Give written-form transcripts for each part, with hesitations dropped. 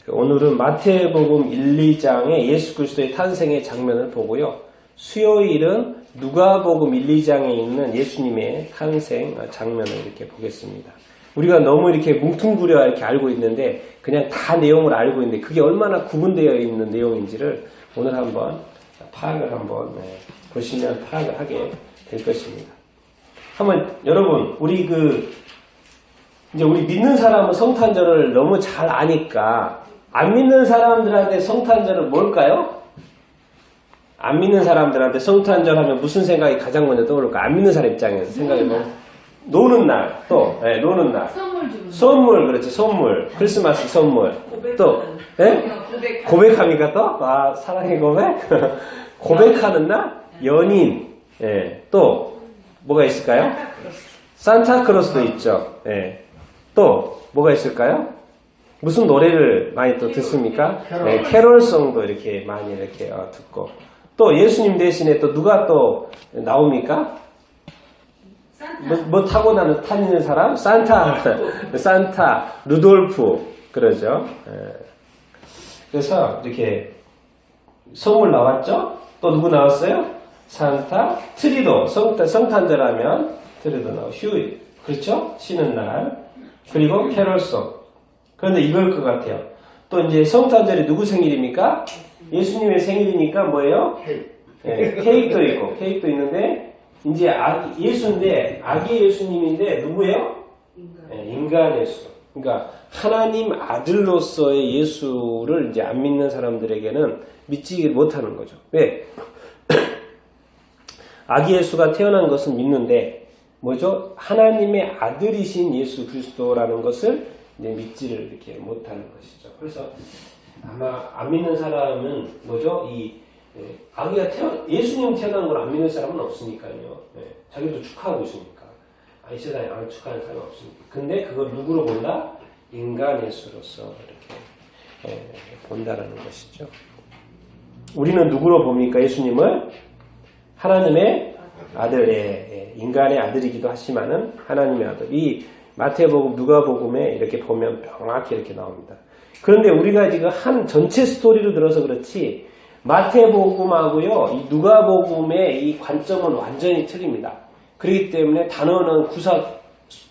오늘은 마태복음 1, 2장의 예수 그리스도의 탄생의 장면을 보고요. 수요일은 누가복음 1, 2장에 있는 예수님의 탄생 장면을 이렇게 보겠습니다. 우리가 너무 이렇게 뭉뚱그려 이렇게 알고 있는데 그냥 다 내용을 알고 있는데 그게 얼마나 구분되어 있는 내용인지를 오늘 한번 파악을 한번 보시면 파악을 하게 될 것입니다. 한번 여러분 우리 이제 우리 믿는 사람은 성탄절을 너무 잘 아니까 안 믿는 사람들한테 성탄절은 뭘까요? 안 믿는 사람들한테 성탄절 하면 무슨 생각이 가장 먼저 떠오를까? 안 믿는 사람 입장에서 생각해보면 노는 날, 또 노는 날, 선물 그렇지, 선물, 크리스마스 선물, 또 고백합니까 또? 사랑의 고백, 고백하는 날, 연인, 또 뭐가 있을까요? 산타크로스도 있죠. 또 뭐가 있을까요? 무슨 노래를 많이 또 듣습니까? 캐롤송도 이렇게 많이 이렇게 듣고 또 예수님 대신에 또 누가 또 나옵니까? 뭐 타고 다니는 사람? 산타, 루돌프 그러죠. 그래서 이렇게 선물 나왔죠? 또 누구 나왔어요? 산타, 트리도 성탄절하면 트리도 나오고 휴일 그렇죠? 쉬는 날 그리고 캐롤송. 그런데 이걸 것 같아요. 또 이제 성탄절이 누구 생일입니까? 예수님의 생일이니까 뭐예요? 케이크도 있고 케이크도 있는데 이제 예수인데 아기 예수님인데 누구예요? 인간 예수. 그러니까 하나님 아들로서의 예수를 이제 안 믿는 사람들에게는 믿지 못하는 거죠. 왜? 아기 예수가 태어난 것은 믿는데 뭐죠? 하나님의 아들이신 예수 그리스도라는 것을 이제 믿지를 이렇게 못하는 것이죠. 그래서 아마 안 믿는 사람은 뭐죠? 아기가 예수님 태어난 걸 안 믿는 사람은 없으니까요. 자기도 축하하고 있으니까. 이 세상에 안 축하하는 사람은 없으니까. 근데 그걸 누구로 본다? 인간 예수로서 이렇게 본다라는 것이죠. 우리는 누구로 봅니까? 예수님을 하나님의 아들, 인간의 아들이기도 하지만은 하나님의 아들. 이 마태복음, 누가복음에 이렇게 보면 명확히 이렇게 나옵니다. 그런데 우리가 지금 한 전체 스토리를 들어서 그렇지 마태복음하고요, 이 누가복음의 이 관점은 완전히 틀립니다. 그렇기 때문에 단어는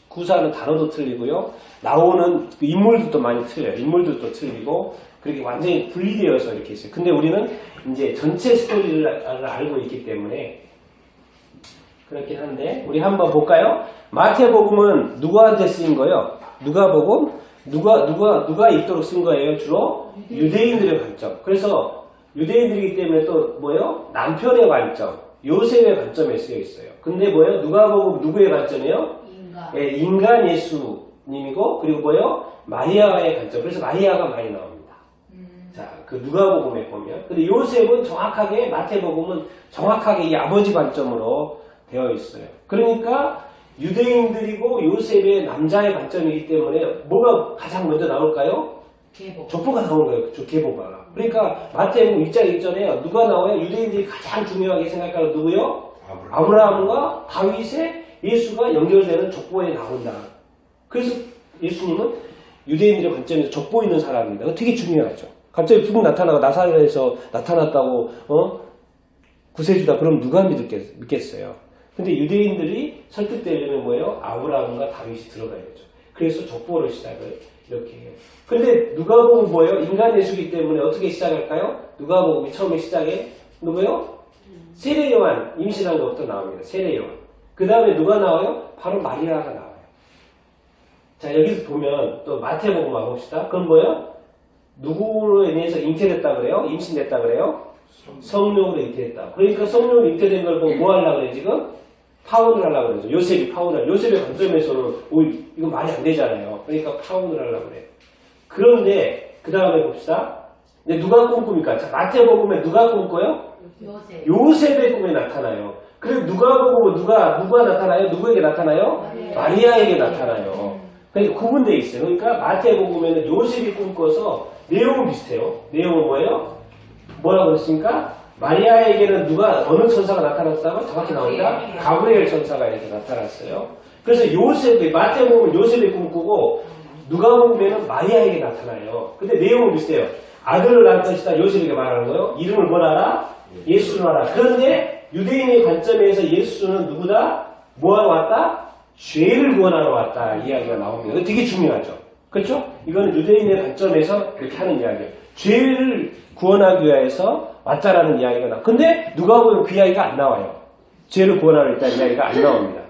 구사하는 단어도 틀리고요, 나오는 인물들도 많이 틀려요. 인물들도 틀리고 그렇게 완전히 분리되어서 이렇게 있어요. 근데 우리는 이제 전체 스토리를 알고 있기 때문에 그렇긴 한데 우리 한번 볼까요? 마태복음은 누구한테 쓰인 거예요? 누가복음? 누가 읽도록 쓴 거예요? 주로 유대인들의 관점. 그래서 유대인들이기 때문에 또 뭐예요? 남편의 관점, 요셉의 관점에 쓰여 있어요. 근데 뭐예요? 누가복음 누구의 관점이에요? 인간 예수님이고 그리고 뭐예요? 마리아의 관점. 그래서 마리아가 많이 나옵니다. 자, 그 누가복음에 보면. 근데 요셉은 정확하게 마태복음은 정확하게 이 아버지 관점으로 되어 있어요. 그러니까 유대인들이고 요셉의 남자의 관점이기 때문에 뭐가 가장 먼저 나올까요? 족보가 나오는 거예요. 계보가. 그러니까 마태복음 1장 1절에 누가 나와요? 유대인들이 가장 중요하게 생각하는 누구요? 아브라함과 다윗의 예수가 연결되는 족보에 나온다. 그래서 예수님은 유대인들의 관점에서 족보 있는 사람입니다. 그거 되게 중요하죠. 갑자기 쭉 나타나고 나사렛에서 나타났다고 구세주다 그럼 누가 믿겠어요? 근데 유대인들이 설득되려면 뭐예요? 아브라함과 다윗이 들어가야죠. 그래서 족보를 시작을 이렇게 해요. 근데 누가복음 뭐예요? 인간 예수이기 때문에 어떻게 시작할까요? 누가복음이 처음에 시작에 누구요? 세례 요한 임신한 것부터 나옵니다. 세례 요한. 그 다음에 누가 나와요? 바로 마리아가 나와요. 자, 여기서 보면 또 마태복음 와봅시다. 그럼 뭐예요? 누구로 인해서 잉태됐다 그래요? 임신됐다 그래요? 성령으로 잉태됐다. 그러니까 성령으로 잉태된 걸 보고 뭐 하려고 그래 지금? 파혼을 하려고 그러죠. 요셉이 파혼을. 요셉의 관점에서는 이거 말이 안 되잖아요. 그러니까 파혼을 하려고 그래요. 그런데 그 다음에 봅시다. 근데 누가 꿈꿉니까? 자, 마태복음에 누가 꿈꿔요? 요셉의 꿈에 나타나요. 그리고 누가복음은 누가 나타나요? 누구에게 나타나요? 마리아에게 나타나요. 그러니까 구분되어 있어요. 그러니까 마태복음에는 요셉이 꿈꿔서 내용은 비슷해요. 내용은 뭐예요? 뭐라고 그랬습니까? 마리아에게는 어느 천사가 나타났다고 정확히 나옵니다. 가브리엘 천사가 이렇게 나타났어요. 그래서 마태복음은 요셉이 꿈꾸고 누가복음에는 마리아에게 나타나요. 근데 내용은 비슷해요. 아들을 낳을 것이다. 요셉에게 말하는 거예요. 이름을 뭐라 하라? 예수를 하라. 그런데 유대인의 관점에서 예수는 누구다? 뭐하러 왔다? 죄를 구원하러 왔다. 이야기가 나옵니다. 이거 되게 중요하죠. 그렇죠? 이거는 유대인의 관점에서 그렇게 하는 이야기예요. 죄를 구원하기 위해서 왔다라는 이야기가 나와요. 근데 누가복음은 그 이야기가 안 나와요. 죄를 구원하러 있다는 이야기가 안 나옵니다.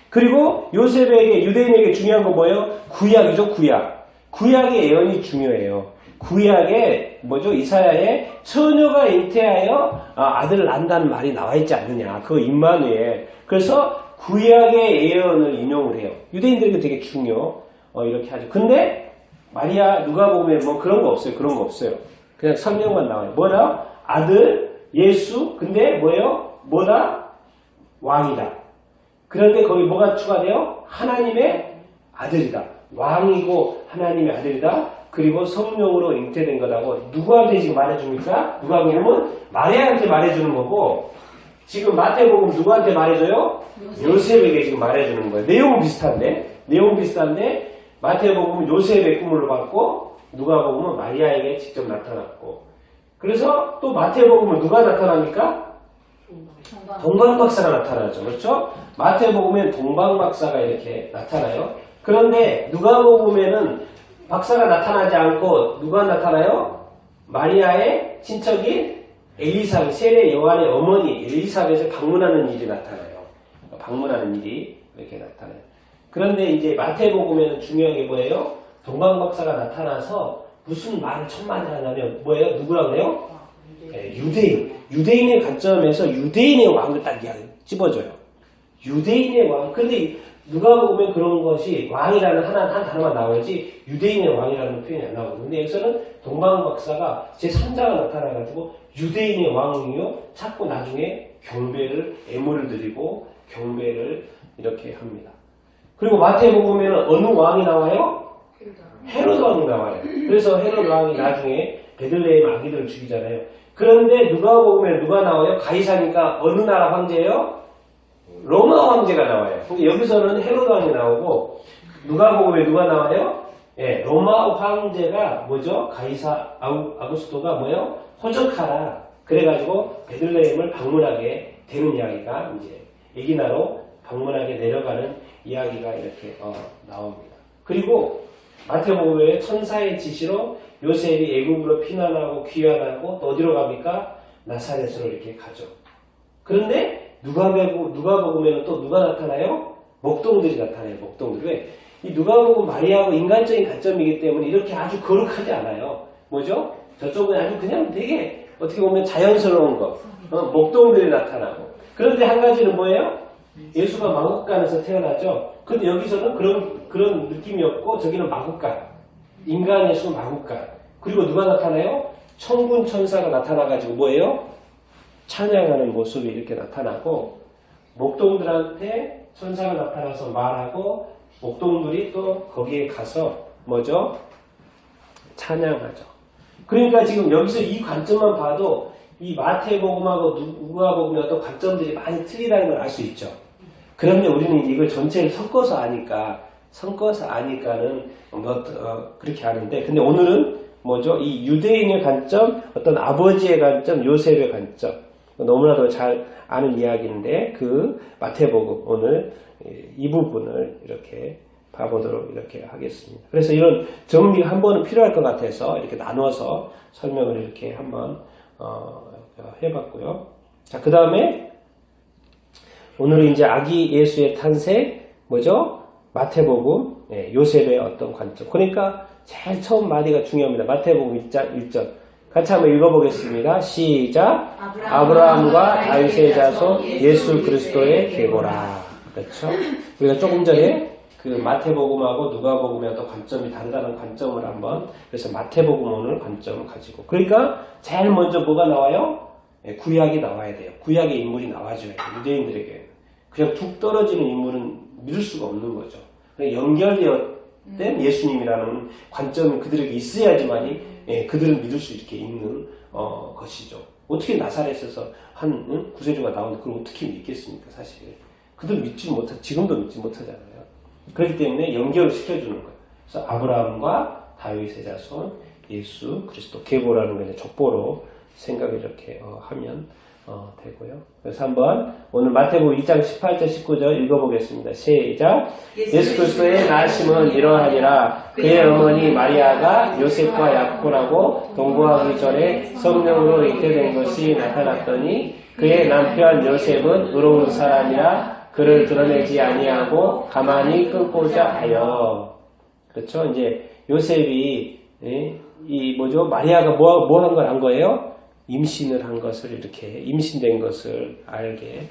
그리고 요셉에게, 유대인에게 중요한 건 뭐예요? 구약이죠, 구약. 구약의 예언이 중요해요. 구약에 이사야의 처녀가 잉태하여 아들을 낳는다는 말이 나와 있지 않느냐. 그거 임마누엘. 그래서 구약의 예언을 인용을 해요. 유대인들에게 되게 이렇게 하죠. 근데 마리아 누가복음에 그런 거 없어요. 그런 거 없어요. 그냥 성경만 나와요. 뭐라? 아들 예수. 근데 뭐다? 왕이다. 그런데 거기 뭐가 추가돼요? 하나님의 아들이다. 왕이고 하나님의 아들이다. 그리고 성령으로 잉태된 거라고 누구한테 지금 말해줍니까? 누가복음은 마리아한테 말해주는 거고, 지금 마태복음 누구한테 말해줘요? 요셉에게 지금 말해주는 거예요. 내용은 비슷한데 마태복음은 요셉의 꿈을 받고 누가복음은 마리아에게 직접 나타났고, 그래서 또 마태복음은 누가 나타납니까? 동방박사가 나타나죠. 그렇죠? 마태복음엔 동방박사가 이렇게 나타나요. 그런데 누가복음에는 박사가 나타나지 않고 누가 나타나요? 마리아의 친척인 엘리사벳, 세례 요한의 어머니 엘리사벳을 방문하는 일이 나타나요. 방문하는 일이 이렇게 나타나요. 그런데 이제 마태복음에는 중요한 게 뭐예요? 동방박사가 나타나서 무슨 말을 천만을 하냐면 누구라고 그래요? 유대인. 유대인의 관점에서 유대인의 왕을 딱 찝어줘요. 유대인의 왕. 근데 누가복음에 그런 것이 왕이라는 한 단어만 나오지 유대인의 왕이라는 표현이 안 나오거든요. 근데 여기서는 동방박사가 제3자가 나타나가지고 유대인의 왕이요 찾고 나중에 애물을 드리고 경배를 이렇게 합니다. 그리고 마태복음에는 어느 왕이 나와요? 헤롯 왕이 나와요. 그래서 헤롯 왕이 나중에 베들레헴 아기들을 죽이잖아요. 그런데 누가복음에 누가 나와요? 가이사니까 어느 나라 황제예요? 로마 황제가 나와요. 근데 여기서는 헤롯 왕이 나오고, 누가복음에 누가 나와요? 로마 황제가 가이사 아구스토가 호적하라. 그래가지고 베들레헴을 방문하게 되는 이야기가 이제 애기나로 방문하게 내려가는 이야기가 이렇게 나옵니다. 그리고 마태복음에 천사의 지시로 요셉이 애굽으로 피난하고 귀환하고 또 어디로 갑니까? 나사렛으로 이렇게 가죠. 그런데 누가복음에는 또 누가 나타나요? 목동들이 나타나요. 목동들. 왜? 이 누가복음 마리아하고 인간적인 관점이기 때문에 이렇게 아주 거룩하지 않아요. 저쪽은 아주 그냥 되게 어떻게 보면 자연스러운 거. 목동들이 나타나고. 그런데 한 가지는 뭐예요? 예수가 마국간에서 태어나죠. 근데 여기서는 그런 느낌이 없고, 저기는 마국간. 인간 예수 마국간. 그리고 누가 나타나요? 천군 천사가 나타나가지고 찬양하는 모습이 이렇게 나타나고, 목동들한테 천사가 나타나서 말하고, 목동들이 또 거기에 가서 찬양하죠. 그러니까 지금 여기서 이 관점만 봐도 이 마태복음하고 누가복음의 어떤 관점들이 많이 틀리다는 걸 알 수 있죠. 그런데 우리는 이걸 전체를 섞어서 아니까는 그렇게 하는데, 근데 오늘은 이 유대인의 관점, 어떤 아버지의 관점, 요셉의 관점, 너무나도 잘 아는 이야기인데, 그 마태복음 오늘 이 부분을 이렇게 봐보도록 이렇게 하겠습니다. 그래서 이런 정리가 한 번은 필요할 것 같아서 이렇게 나눠서 설명을 이렇게 한번 해봤고요. 자, 그 다음에 오늘은 이제 아기 예수의 탄생, 마태복음, 요셉의 어떤 관점. 그러니까 제일 처음 마디가 중요합니다. 마태복음 1절. 같이 한번 읽어보겠습니다. 시작. 아브라함과 다윗의 자손 예수 그리스도의 계보라. 그렇죠? 우리가 조금 전에 그 마태복음하고 누가복음의 어떤 관점이 다르다는 관점을 한번, 그래서 마태복음 오늘 관점을 가지고. 그러니까 제일 먼저 뭐가 나와요? 구약이 나와야 돼요. 구약의 인물이 나와줘야 돼요. 유대인들에게. 그냥 툭 떨어지는 인물은 믿을 수가 없는 거죠. 연결된 예수님이라는 관점이 그들에게 있어야지만이 그들은 믿을 수 있게 있는 것이죠. 어떻게 나사렛에서 한 구세주가 나오는데 그걸 어떻게 믿겠습니까? 사실 그들 지금도 믿지 못하잖아요. 그렇기 때문에 연결을 시켜주는 거예요. 그래서 아브라함과 다윗의 자손 예수 그리스도 계보라는 게 족보로 생각을 이렇게 하면 되고요. 그래서 한번 오늘 마태복음 2장 18절 19절 읽어보겠습니다. 시작. 예수 그리스도의 나심은 이러하니라. 그의 어머니 마리아가 요셉과 약혼하고 동거하기 전에 성령으로 잉태된 것이 나타났더니 그의 남편 요셉은 의로운 사람이라 그를 드러내지 아니하고 가만히 끊고자 하여. 그렇죠? 이제 요셉이 마리아가 뭐 한 걸 한 거예요? 임신을 한 것을 이렇게 임신된 것을 알게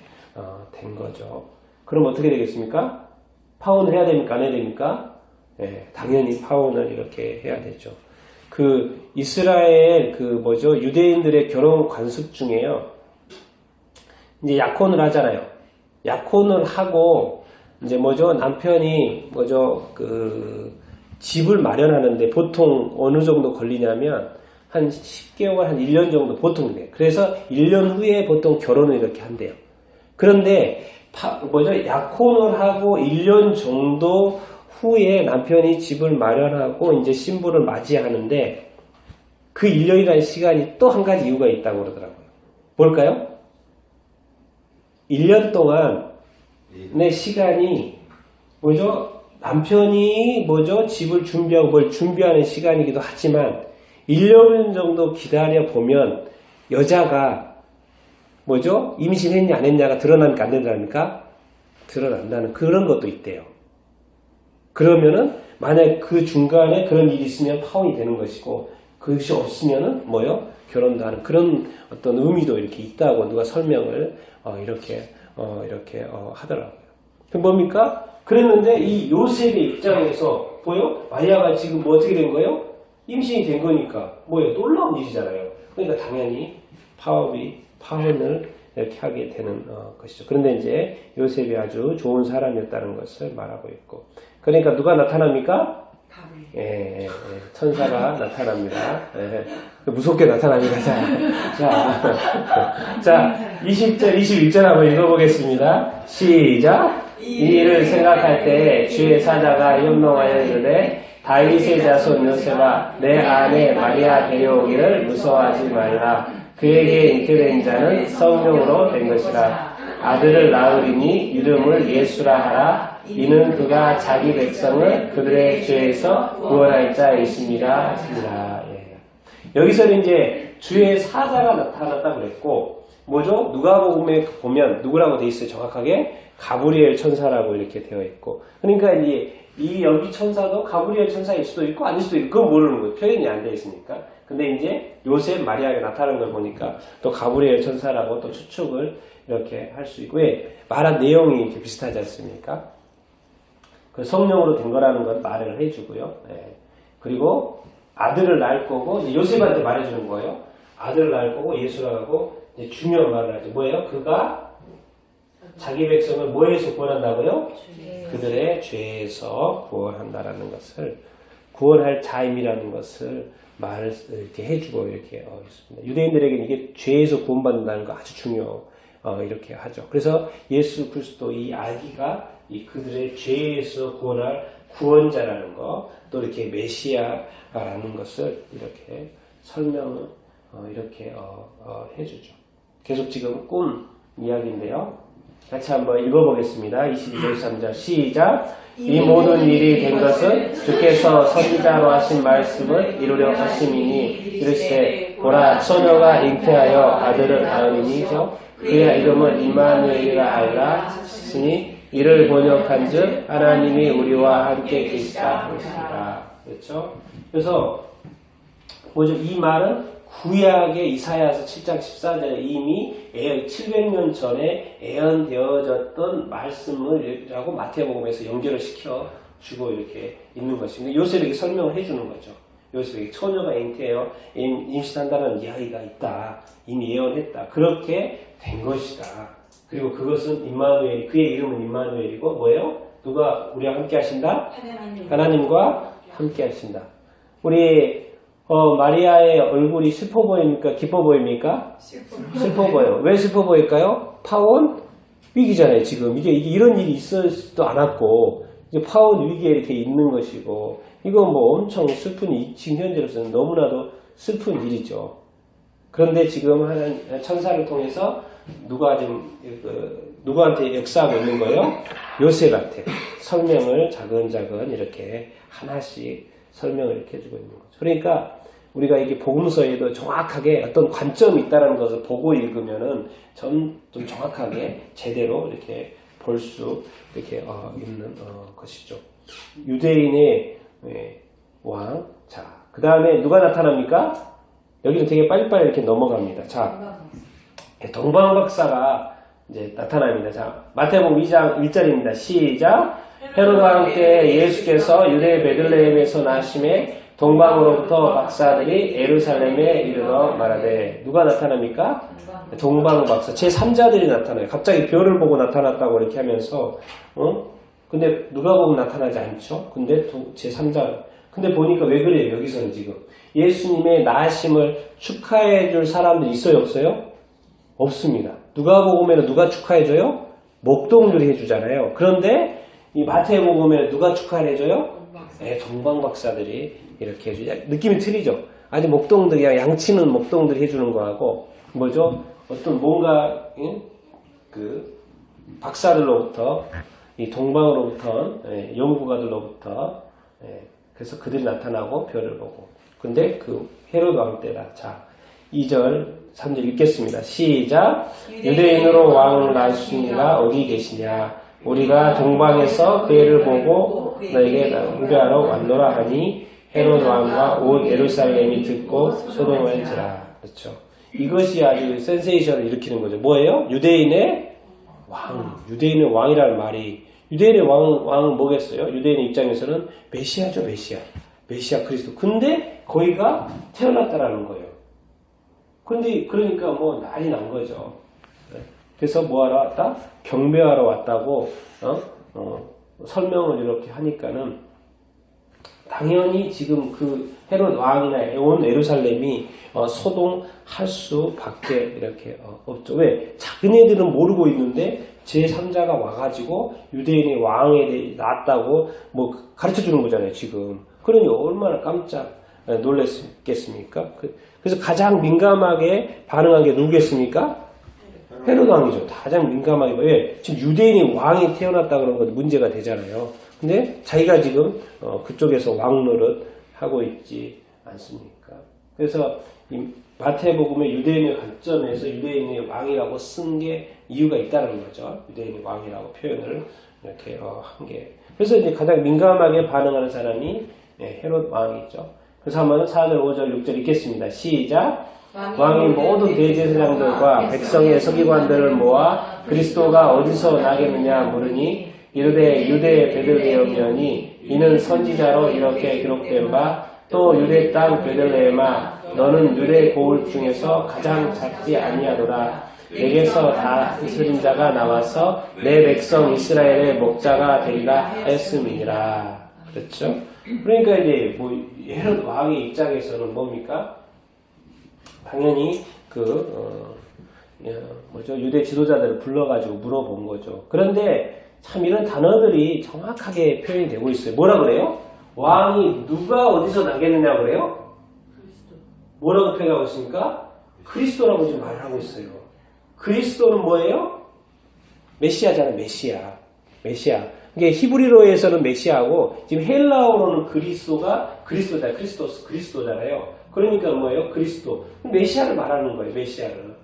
된 거죠. 그럼 어떻게 되겠습니까? 파혼을 해야 됩니까? 안 해야 됩니까? 네, 당연히 파혼을 이렇게 해야 되죠. 그 이스라엘 유대인들의 결혼 관습 중에요. 이제 약혼을 하잖아요. 약혼을 하고 이제 남편이 집을 마련하는데 보통 어느 정도 걸리냐면 한 10개월, 한 1년 정도 보통 돼요. 그래서 1년 후에 보통 결혼을 이렇게 한대요. 그런데 약혼을 하고 1년 정도 후에 남편이 집을 마련하고 이제 신부를 맞이하는데 그 1년이라는 시간이 또 한 가지 이유가 있다고 그러더라고요. 뭘까요? 1년 동안의 시간이 남편이 집을 준비하고 뭘 준비하는 시간이기도 하지만 1년 정도 기다려 보면 여자가 임신했냐 안 했냐가 드러나니까 안 된다니까? 드러난다는 그런 것도 있대요. 그러면은 만약 그 중간에 그런 일이 있으면 파혼이 되는 것이고 그것이 없으면은 결혼도 하는 그런 어떤 의미도 이렇게 있다고 누가 설명을 이렇게 하더라고요. 그 뭡니까? 그랬는데 이 요셉의 입장에서 마리아가 지금 어떻게 된 거예요? 임신이 된 거니까 놀라운 일이잖아요. 그러니까 당연히 파혼을 이렇게 하게 되는 것이죠. 그런데 이제 요셉이 아주 좋은 사람이었다는 것을 말하고 있고, 그러니까 누가 나타납니까? 천사가 나타납니다. 무섭게 나타납니다. 자, 20절, 21절 한번 읽어보겠습니다. 시작. 이 일을 생각할 때 주의 사자가 현명하여 이르되 다윗의 자손 요셉아 내 아내 마리아 데려오기를 무서워하지 말라. 그에게 잉태된 자는 성령으로 된 것이라. 아들을 낳으리니 이름을 예수라 하라. 이는 그가 자기 백성을 그들의 죄에서 구원할 자이심이라 하시니라. 여기서는 이제 주의 사자가 나타났다고 그랬고 누가복음에 보면 누구라고 돼 있어요? 정확하게 가브리엘 천사라고 이렇게 되어 있고, 그러니까 이제 이 여기 천사도 가브리엘 천사일 수도 있고 아닐 수도 있고 그건 모르는 거예요. 표현이 안 되어 있으니까. 근데 이제 요셉 마리아가 나타나는 걸 보니까 또 가브리엘 천사라고 또 추측을 이렇게 할 수 있고, 왜 말한 내용이 이렇게 비슷하지 않습니까? 그 성령으로 된 거라는 걸 말을 해주고요. 그리고 아들을 낳을 거고 이제 요셉한테 말해주는 거예요. 아들을 낳을 거고 예수라고 하고 이제 중요한 말을 하죠. 뭐예요? 그가 자기 백성을 뭐에서 구원한다고요? 그들의 죄에서 구원한다라는 것을, 구원할 자임이라는 것을 말을 이렇게 해주고 이렇게 있습니다. 유대인들에게는 이게 죄에서 구원받는다는 거 아주 이렇게 하죠. 그래서 예수 그리스도 이 아기가 그들의 죄에서 구원할 구원자라는 거, 또 이렇게 메시아라는 것을 이렇게 설명을 이렇게 해주죠. 계속 지금 꿈 이야기인데요. 같이 한번 읽어보겠습니다. 22절 23절 시작. 이 모든 일이 된 것은 주께서 선지자로 하신 말씀을 이루려 하심이니 이르시되 보라 처녀가 잉태하여 아들을 낳으리니죠. 그의 이름을 임마누엘이라 하리라 하시니 이를 번역한즉 하나님이 우리와 함께 계시다 하시니라. 그렇죠? 그래서 이 말은 구약의 이사야서 7장 14절에 이미 700년 전에 예언되어졌던 말씀을라고 마태복음에서 연결을 시켜주고 이렇게 있는 것입니다. 요셉에게 설명을 해주는 거죠. 요셉에게 처녀가 잉태해요. 임신한다는 이야기가 있다. 이미 예언했다. 그렇게 된 것이다. 그리고 그것은 임마누엘이, 그의 이름은 임마누엘이고 뭐예요? 누가 우리와 함께 하신다? 하나님과 함께 하신다. 우리 마리아의 얼굴이 슬퍼 보입니까? 기뻐 보입니까? 슬퍼 보여요. 왜 슬퍼 보일까요? 파혼 위기잖아요. 지금 이게 이런 일이 있었지도 않았고 이제 파혼 위기에 이렇게 있는 것이고, 이거 뭐 엄청 슬픈, 지금 현재로서는 너무나도 슬픈 일이죠. 그런데 지금 하는 천사를 통해서 누가 지금 누구한테 역사하고 있는 거예요? 요셉한테 설명을 차근차근 이렇게 하나씩 설명을 이렇게 해주고 있는 거죠. 그러니까 우리가 이게 복음서에도 정확하게 어떤 관점이 있다는 것을 보고 읽으면은 좀 정확하게 제대로 이렇게 볼 수 이렇게 있는 것이죠. 유대인의 왕. 자, 그 다음에 누가 나타납니까? 여기는 되게 빨리빨리 이렇게 넘어갑니다. 자, 동방박사가 이제 나타납니다. 자, 마태복음 2장 1절입니다. 시작. 헤로드 왕 때 예수께서 유대 베들레헴에서 나심에 동방으로부터 박사들이 예루살렘에 이르러 말하되, 누가 나타납니까? 동방박사 제3자들이 나타나요. 갑자기 별을 보고 나타났다고 이렇게 하면서 근데 누가 보고 나타나지 않죠? 근데 제3자. 근데 보니까 왜 그래요? 여기서는 지금 예수님의 나으심을 축하해 줄 사람들이 있어요? 없어요? 없습니다. 누가복음에는 누가 축하해줘요? 목동들이 해주잖아요. 그런데 이 마태복음에는 누가 축하를 해줘요? 네, 동방박사들이 이렇게 해주죠. 느낌이 틀리죠? 아니, 목동들이, 양치는 목동들이 해주는 거하고, 뭐죠? 어떤 뭔가, 그, 박사들로부터, 이 동방으로부터, 연구가들로부터, 그래서 그들이 나타나고 별을 보고. 근데 그 헤로드 왕 때다. 자, 2절, 3절 읽겠습니다. 시작. 유대인으로 왕을 낳으신 이가 어디 계시냐? 우리가 동방에서 그 애를 보고 너에게 우려하러 왔노라 하니 헤로드 왕과 온 예루살렘이 듣고 소동할지라. 그렇죠. 이것이 아주 센세이션을 일으키는 거죠. 뭐예요? 유대인의 왕. 유대인의 왕이라는 말이, 유대인의 왕은 뭐겠어요? 유대인의 입장에서는 메시아죠, 메시아. 메시아 그리스도. 근데 거기가 태어났다라는 거예요. 근데 그러니까 뭐 난리 난 거죠. 그래서 뭐하러 왔다? 경배하러 왔다고 설명을 이렇게 하니까는 당연히 지금 그 헤롯 왕이나 온 예루살렘이 소동할 수밖에 이렇게 없죠. 왜? 자기네들은 모르고 있는데 제3자가 와가지고 유대인의 왕에 대해 낳았다고 뭐 가르쳐주는 거잖아요, 지금. 그러니 얼마나 깜짝 놀랐겠습니까? 그래서 가장 민감하게 반응한 게 누구겠습니까? 헤롯 왕이죠. 가장 민감하게. 왜? 지금 유대인이 왕이 태어났다 그런 건 문제가 되잖아요. 근데 자기가 지금 그쪽에서 왕 노릇 하고 있지 않습니까? 그래서 이 마태복음의 유대인의 관점에서 유대인의 왕이라고 쓴 게 이유가 있다는 거죠. 유대인의 왕이라고 표현을 이렇게 한 게. 그래서 이제 가장 민감하게 반응하는 사람이 헤롯 왕이죠. 그래서 한번 4절, 5절, 6절 읽겠습니다. 시작. 왕이 모든 대제사장들과 백성의 서기관들을 모아 그리스도가 어디서 나겠느냐 물으니 이르되 유대 베들레헴이니 이는 선지자로 이렇게 기록된 바 또 유대 땅 베들레헴아 너는 유대 고을 중에서 가장 작지 아니하도다. 내게서 다스린 자가 나와서 내 백성 이스라엘의 목자가 되리라 하였음이니라. 그렇죠? 그러니까 이제 뭐 헤롯 왕의 입장에서는 뭡니까? 당연히 유대 지도자들을 불러가지고 물어본 거죠. 그런데 참 이런 단어들이 정확하게 표현이 되고 있어요. 뭐라 그래요? 왕이 누가 어디서 나겠느냐 그래요? 그리스도. 뭐라고 표현하고 있습니까? 그리스도라고 지금 말을 하고 있어요. 그리스도는 뭐예요? 메시아잖아요. 메시아. 이게 히브리어에서는 메시아고 지금 헬라어로는 그리스도잖아요. 그러니까 뭐예요? 그리스도. 메시아를 말하는 거예요. 메시아를.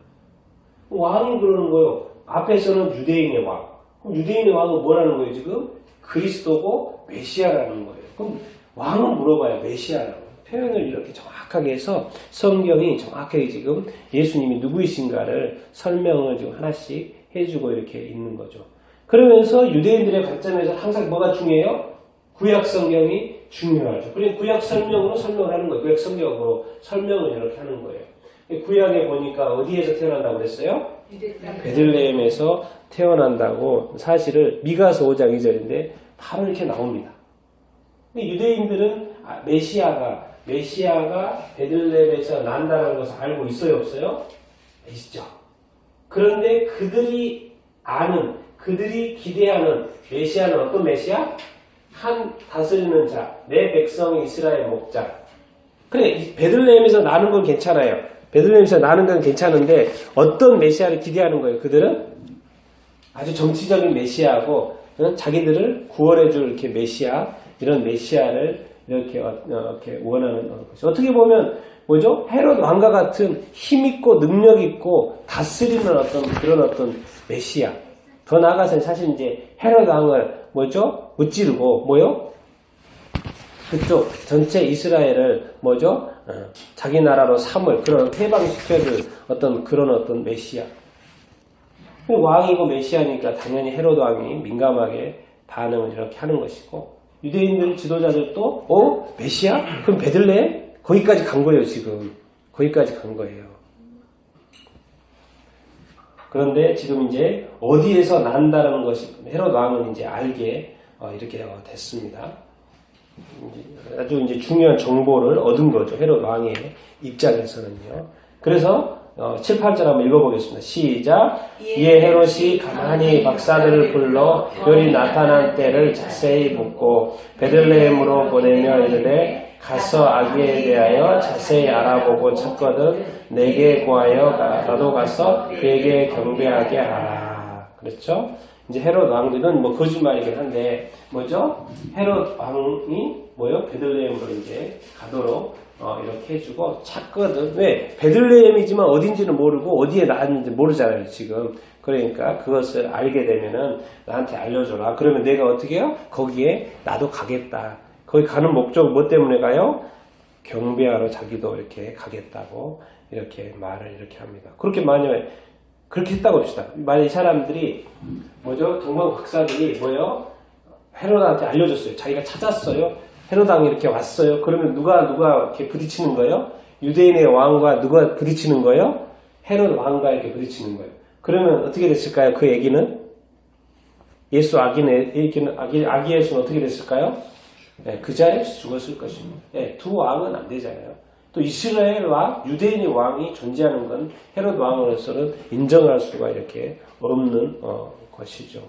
왕이 그러는 거예요. 앞에서는 유대인의 왕. 그럼 유대인의 왕은 뭐라는 거예요, 지금? 그리스도고 메시아라는 거예요. 그럼 왕은 물어봐요. 메시아라고. 표현을 이렇게 정확하게 해서 성경이 정확하게 지금 예수님이 누구이신가를 설명을 지금 하나씩 해주고 이렇게 있는 거죠. 그러면서 유대인들의 관점에서 항상 뭐가 중요해요? 구약 성경이 중요하죠. 그러니까 구약 설명으로 설명을 하는 거예요. 구약 성경으로 설명을 이렇게 하는 거예요. 구약에 보니까 어디에서 태어난다고 그랬어요? 베들레헴에서 태어난다고 사실을 미가서 5장 2절인데 바로 이렇게 나옵니다. 유대인들은 메시아가 베들레헴에서 난다는 것을 알고 있어요? 없어요? 있죠. 그런데 그들이 기대하는 메시아는 어떤 메시아? 한 다스리는 자, 내 백성 이스라엘 목자. 그래, 베들레헴에서 나는 건 괜찮아요. 베들레헴에서 나는 건 괜찮은데 어떤 메시아를 기대하는 거예요? 그들은 아주 정치적인 메시아하고 자기들을 구원해줄 이렇게 메시아, 이런 메시아를 이렇게 원하는 것이. 어떻게 보면 뭐죠? 헤롯 왕과 같은 힘있고 능력있고 다스리는 그런 메시아. 더 나아가서 사실 이제 헤롯 왕을 뭐죠? 무찌르고 뭐요? 그쪽 전체 이스라엘을 뭐죠? 자기 나라로 삼을 그런 해방시켜줄 그런 메시아. 왕이고 메시아니까 당연히 헤롯 왕이 민감하게 반응을 이렇게 하는 것이고, 유대인들 지도자들도 메시아? 그럼 베들레헴? 거기까지 간 거예요. 지금 거기까지 간 거예요. 그런데 지금 이제 어디에서 난다는 것이 헤롯 왕은 이제 알게 이렇게 됐습니다. 아주 이제 중요한 정보를 얻은 거죠. 헤롯 왕의 입장에서는요. 그래서 7, 8절 한번 읽어보겠습니다. 시작. 이에 헤롯이 가만히 박사들을 불러 별이 나타난 때를 자세히 묻고 베들레헴으로 보내며 이르되 가서 아기에 대하여 자세히 알아보고 찾거든 내게 구하여 나도 가서 그에게 경배하게 하라. 그렇죠? 이제 헤롯 왕들은 뭐 거짓말이긴 한데 뭐죠? 헤롯 왕이 베들레헴으로 이제 가도록 이렇게 해주고 찾거든. 왜? 베들레헴이지만 어딘지는 모르고 어디에 나왔는지 모르잖아요, 지금. 그러니까 그것을 알게 되면은 나한테 알려줘라. 그러면 내가 어떻게 해요? 거기에 나도 가겠다. 거기 가는 목적은 뭐 때문에 가요? 경배하러 자기도 이렇게 가겠다고 이렇게 말을 이렇게 합니다. 그렇게 만약에 그렇게 했다고 합시다. 만약 이 사람들이 동방 박사들이 헤롯한테 알려줬어요. 자기가 찾았어요. 헤롯 왕이 이렇게 왔어요. 그러면 누가 이렇게 부딪히는 거예요? 유대인의 왕과 누가 부딪히는 거예요? 헤롯 왕과 이렇게 부딪히는 거예요. 그러면 어떻게 됐을까요? 그 얘기는? 예수 아기 예수는 어떻게 됐을까요? 네, 그 자리에서 죽었을 것입니다. 네, 두 왕은 안 되잖아요. 또 이스라엘 왕, 유대인의 왕이 존재하는 건 헤롯 왕으로서는 인정할 수가 이렇게 없는 것이죠.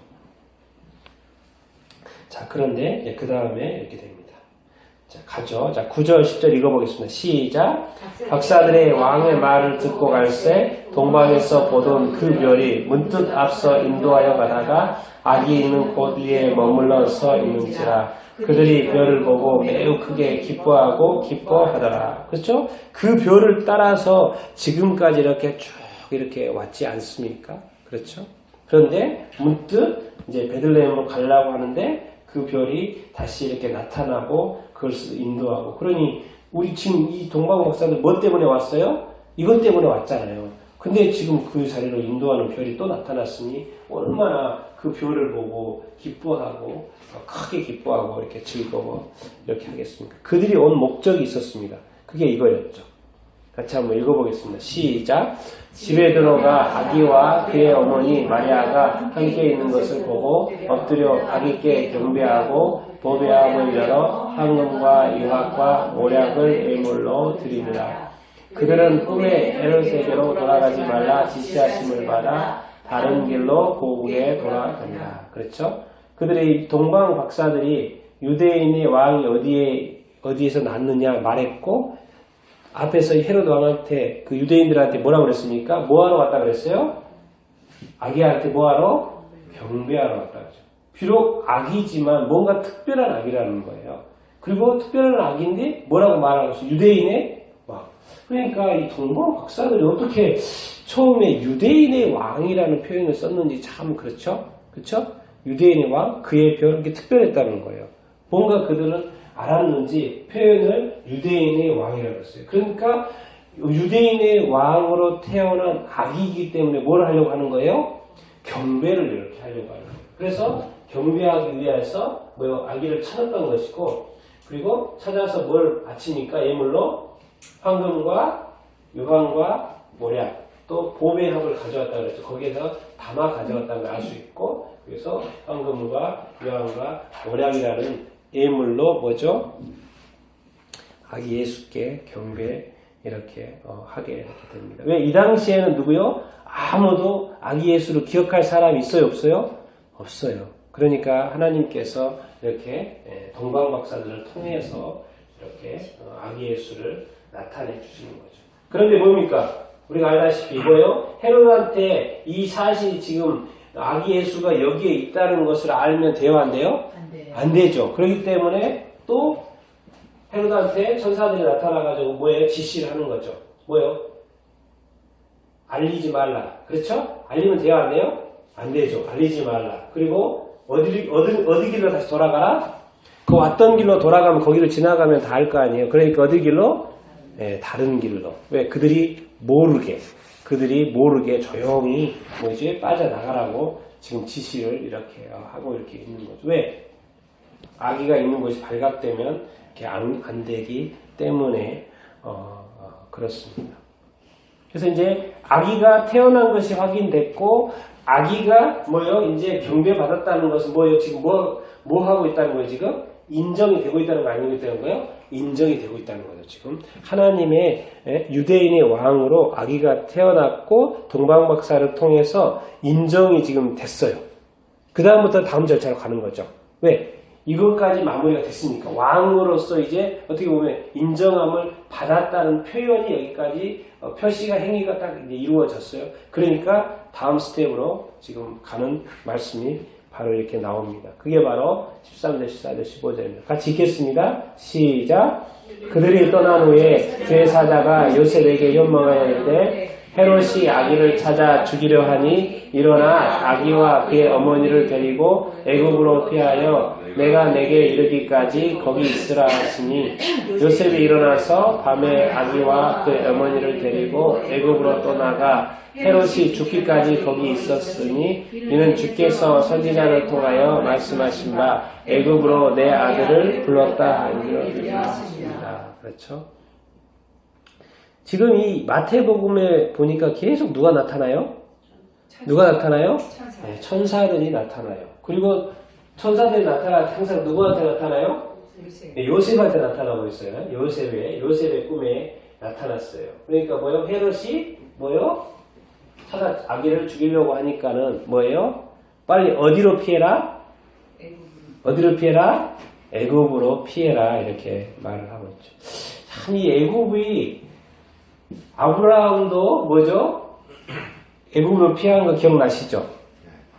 자, 그런데 그 다음에 이렇게 됩니다. 자, 가죠. 자, 9절, 10절 읽어보겠습니다. 시작. 박사들의 왕의 말을 듣고 갈새 동방에서 보던 그 별이 문득 앞서 인도하여 가다가 아기 있는 곳 위에 머물러 서 있는지라 그들이 별을 보고 매우 크게 기뻐하고 기뻐하더라. 그렇죠? 그 별을 따라서 지금까지 이렇게 쭉 이렇게 왔지 않습니까? 그렇죠? 그런데 문득 이제 베들레헴으로 가려고 하는데 그 별이 다시 이렇게 나타나고 그걸 인도하고. 그러니 우리 지금 이 동방 박사들 뭐 때문에 왔어요? 이것 때문에 왔잖아요. 근데 지금 그 자리로 인도하는 별이 또 나타났으니 얼마나 그 별을 보고 기뻐하고 크게 기뻐하고 이렇게 즐거워 이렇게 하겠습니까? 그들이 온 목적이 있었습니다. 그게 이거였죠. 같이 한번 읽어보겠습니다. 시작. 집에 들어가 아기와 그의 어머니 마리아가 함께 있는 것을 보고 엎드려 아기께 경배하고 보배함을 열어 황금과 유황과 모략을 예물로 드리니라. 그들은 꿈에 헤롯에게로 돌아가지 말라 지시하심을 받아 다른 길로 고국에 돌아간다. 그렇죠? 그들의 동방 박사들이 유대인의 왕이 어디에서 났느냐 말했고, 앞에서 헤롯 왕한테 그 유대인들한테 뭐라고 그랬습니까? 뭐하러 왔다 그랬어요? 아기한테 뭐하러? 경배하러 왔다 그랬죠. 비록 아기지만 뭔가 특별한 아기라는 거예요. 그리고 특별한 아기인데 뭐라고 말하고 있어요? 유대인의 왕. 그러니까 이 동방 박사들이 어떻게 처음에 유대인의 왕이라는 표현을 썼는지 참 그렇죠? 그렇죠? 유대인의 왕, 그의 별, 이렇게 특별했다는 거예요. 뭔가 그들은 알았는지 표현을 유대인의 왕이라고 했어요. 그러니까 유대인의 왕으로 태어난 아기이기 때문에 뭘 하려고 하는 거예요? 경배를 이렇게 하려고 하는 거예요. 그래서 경배하기 위해서 아기를 찾았던 것이고, 그리고 찾아서 뭘 바치니까 예물로 황금과 유황과 모략, 또 보배합을 가져왔다 그랬죠. 거기에서 담아 가져왔다는 걸 알 수 있고, 그래서 황금과 유황과 모략이라는 예물로 뭐죠? 아기 예수께 경배 이렇게 하게 됩니다. 왜 이 당시에는 누구요? 아무도 아기 예수를 기억할 사람이 있어요, 없어요? 없어요. 그러니까 하나님께서 이렇게 동방 박사들을 통해서 이렇게 아기 예수를 나타내 주시는 거죠. 그런데 뭡니까? 우리가 알다시피 뭐예요? 헤롯한테 이 사실이 지금 아기 예수가 여기에 있다는 것을 알면 돼요, 안 돼요? 안 되죠. 그렇기 때문에 또 헤롯한테 천사들이 나타나가지고 뭐예요? 지시를 하는 거죠. 뭐예요? 알리지 말라. 그렇죠? 알리면 돼요, 안 돼요? 안 되죠. 알리지 말라. 그리고 어디 길로 다시 돌아가라? 그 왔던 길로 돌아가면 거기를 지나가면 다 알 거 아니에요. 그러니까 어디 길로? 네, 다른 길로. 왜? 그들이 모르게 조용히 빠져나가라고 지금 지시를 이렇게 하고 이렇게 있는 거죠. 왜? 아기가 있는 곳이 발각되면 이렇게 안 되기 때문에 그렇습니다. 그래서 이제 아기가 태어난 것이 확인됐고 아기가 뭐요? 이제 경배 받았다는 것은 뭐요? 지금 뭐 하고 있다는 거예요? 지금 인정이 되고 있다는 거 아니고 있다는 거예요? 인정이 되고 있다는 거죠. 지금 하나님의 유대인의 왕으로 아기가 태어났고 동방박사를 통해서 인정이 지금 됐어요. 그 다음부터 다음 절차로 가는 거죠. 왜? 이것까지 마무리가 됐으니까 왕으로서 이제 어떻게 보면 인정함을 받았다는 표현이 여기까지 표시가 행위가 딱 이제 이루어졌어요. 그러니까 다음 스텝으로 지금 가는 말씀이 바로 이렇게 나옵니다. 그게 바로 13절, 14절, 15절입니다. 같이 읽겠습니다. 시작. 그들이 떠난 후에 주의 사자가 요셉에게 현몽하여 이르되 헤롯이 아기를 찾아 죽이려 하니 일어나 아기와 그의 어머니를 데리고 애굽으로 피하여 내가 내게 이르기까지 거기 있으라 하시니 요셉이 일어나서 밤에 아기와 그의 어머니를 데리고 애굽으로 떠나가 헤롯이 죽기까지 거기 있었으니 이는 주께서 선지자를 통하여 말씀하신 바 애굽으로 내 아들을 불렀다 하였습니다. 그렇죠? 지금 이 마태복음에 보니까 계속 누가 나타나요? 누가 나타나요? 네, 천사들이 나타나요. 그리고 천사들이 항상 누구한테 나타나요? 네, 요셉한테 나타나고 있어요. 요셉의 꿈에 나타났어요. 그러니까 뭐요? 헤롯이 뭐요? 아기를 죽이려고 하니까는 뭐예요? 빨리 어디로 피해라? 어디로 피해라? 애굽으로 피해라. 이렇게 말을 하고 있죠. 참 이 애굽이 아브라함도 뭐죠? 애굽으로 피한 거 기억나시죠?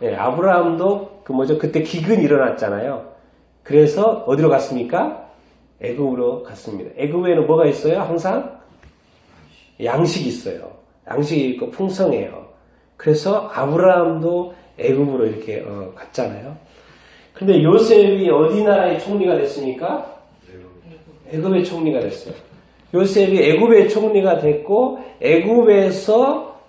네, 아브라함도 그때 기근이 일어났잖아요. 그래서 어디로 갔습니까? 애굽으로 갔습니다. 애굽에는 뭐가 있어요? 항상 양식이 있어요. 양식이 있고 풍성해요. 그래서 아브라함도 애굽으로 이렇게 갔잖아요. 근데 요셉이 어디 나라의 총리가 됐습니까? 애굽의 총리가 됐어요. 요셉이 애굽의 총리가 됐고 애굽에서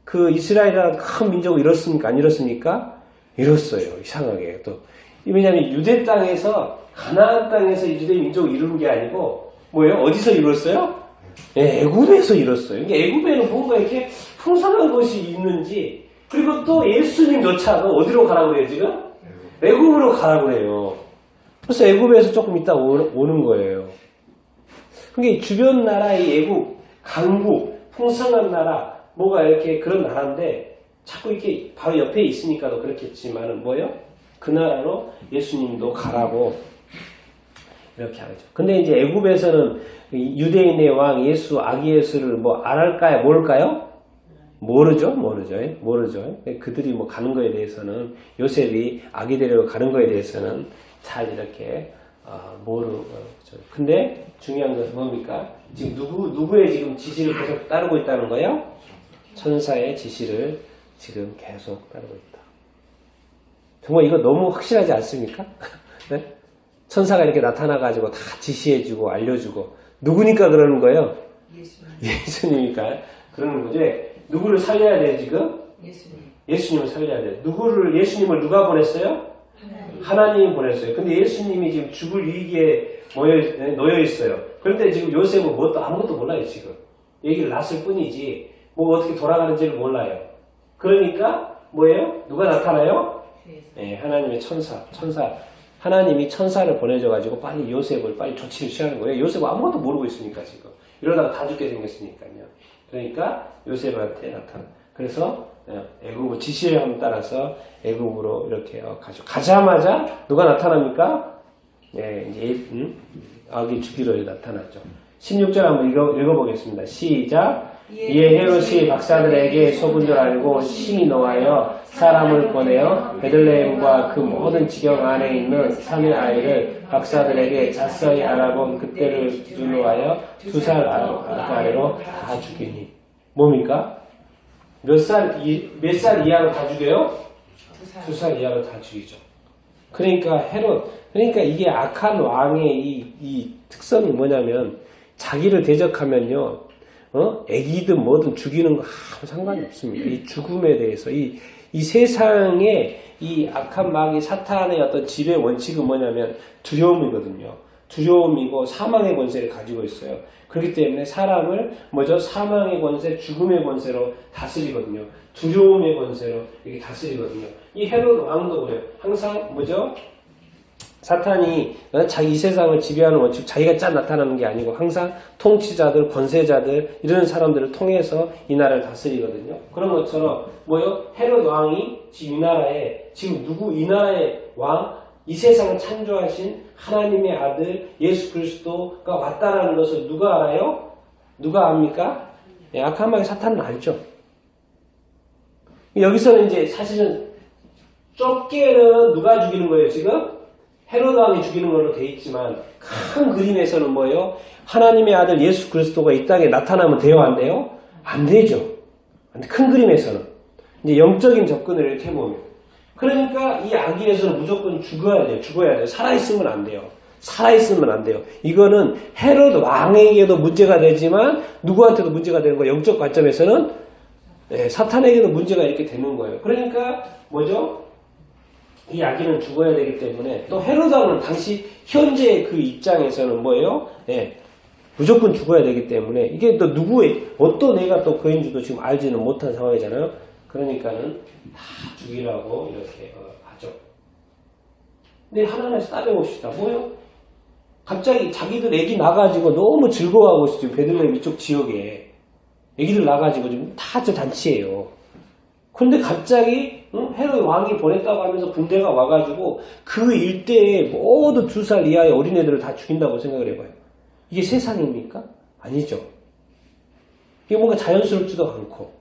그 이스라엘이라는 큰 민족을 이뤘습니까? 안 이뤘습니까? 이뤘어요. 이상하게 또 왜냐하면 유대 땅에서 가나안 땅에서 유대 민족을 이루는 게 아니고 뭐예요? 어디서 이뤘어요? 네, 애굽에서 이뤘어요. 애굽에는 뭔가 이렇게 풍성한 것이 있는지 그리고 또 예수님조차도 어디로 가라고 그래요 지금? 애굽으로 가라고 그래요. 그래서 애굽에서 조금 있다 오는 거예요. 그게 주변 나라의 애굽, 강국, 풍성한 나라, 뭐가 이렇게 그런 나라인데 자꾸 이렇게 바로 옆에 있으니까도 그렇겠지만은 뭐예요? 그 나라로 예수님도 가라고 이렇게 하죠. 근데 이제 애굽에서는 유대인의 왕 예수, 아기 예수를 뭐 안 할까요? 모를까요? 모르죠. 그들이 뭐 가는 거에 대해서는 요셉이 아기 데리고 가는 거에 대해서는 잘 이렇게 모르죠. 근데 중요한 것은 뭡니까? 지금 누구의 지금 지시를 계속 따르고 있다는 거예요? 천사의 지시를 지금 계속 따르고 있다. 정말 이거 너무 확실하지 않습니까? 네? 천사가 이렇게 나타나가지고 다 지시해주고 알려주고 누구니까 그러는 거예요? 예수님이니까 그러는 거죠. 누구를 살려야 돼요 지금? 예수님을 살려야 돼요. 예수님을 누가 보냈어요? 하나님이 보냈어요. 근데 예수님이 지금 죽을 위기에 놓여 있어요. 그런데 지금 요셉은 아무것도 몰라요 지금. 얘기를 났을 뿐이지 뭐 어떻게 돌아가는지를 몰라요. 그러니까 뭐예요? 누가 나타나요? 네, 하나님의 천사. 하나님이 천사를 보내줘가지고 빨리 요셉을 빨리 조치를 취하는 거예요. 요셉은 아무것도 모르고 있으니까 지금. 이러다가 다 죽게 생겼으니까요. 그러니까 요셉한테 그래서 애굽 지시를 따라서 애굽으로 이렇게 가자마자 누가 나타납니까? 이제 아기 주기로 나타났죠. 16절 한번 읽어보겠습니다. 시작. 이에 헤롯이 박사들에게 속은 줄 알고 심히 노하여 사람을 보내어 베들레헴과 그 모든 지경 안에 있는 산의 아이를 박사들에게 자세히 알아본 그때를 기준으로 하여 2살 아래로 다 죽이니. 뭡니까? 몇 살 이하로 다 죽여요? 2살 이하로 다 죽이죠. 그러니까 그러니까 이게 악한 왕의 이 특성이 뭐냐면 자기를 대적하면요, 애기든 뭐든 죽이는 거 아무 상관이 없습니다. 이 죽음에 대해서 이 세상에 이 악한 마귀 사탄의 어떤 지배 원칙은 뭐냐면 두려움이거든요. 두려움이고 사망의 권세를 가지고 있어요. 그렇기 때문에 사람을 사망의 권세, 죽음의 권세로 다스리거든요. 두려움의 권세로 이렇게 다스리거든요. 이 헤롯 왕도 그래요. 항상 사탄이 이 세상을 지배하는 원칙, 자기가 짜 나타나는 게 아니고 항상 통치자들, 권세자들 이런 사람들을 통해서 이 나라를 다스리거든요. 그런 것처럼 헤롯 왕이 지금 이 나라에 이 나라의 왕, 이 세상을 창조하신 하나님의 아들 예수 그리스도가 왔다라는 것을 누가 알아요? 누가 압니까? 악한 마귀 사탄은 알죠. 여기서는 이제 사실은 좁게는 누가 죽이는 거예요, 지금? 헤롯 왕이 죽이는 걸로 돼 있지만 큰 그림에서는 하나님의 아들 예수 그리스도가 이 땅에 나타나면 돼요, 안 돼요? 안 되죠. 큰 그림에서는. 이제 영적인 접근을 이렇게 해보면. 그러니까 이 악인에서는 무조건 죽어야 돼요. 살아있으면 안 돼요. 이거는 헤롯 왕에게도 문제가 되지만 누구한테도 문제가 되는 거예요. 영적 관점에서는 사탄에게도 문제가 이렇게 되는 거예요. 그러니까 이 악인은 죽어야 되기 때문에 또 헤롯 왕은 당시 현재 그 입장에서는 무조건 죽어야 되기 때문에 이게 또 어떤 애가 또 그인지도 지금 알지는 못한 상황이잖아요. 그러니까는 다 죽이라고 이렇게 하죠. 근데 하나님께서 따져봅시다. 갑자기 자기들 애기 나가지고 너무 즐거워하고 있어요. 베들레헴 이쪽 지역에 애기들 나가지고 지금 다 저 잔치예요. 그런데 갑자기 헤롯 왕이 보냈다고 하면서 군대가 와가지고 그 일대에 모두 2살 이하의 어린애들을 다 죽인다고 생각을 해봐요. 이게 세상입니까? 아니죠. 이게 뭔가 자연스럽지도 않고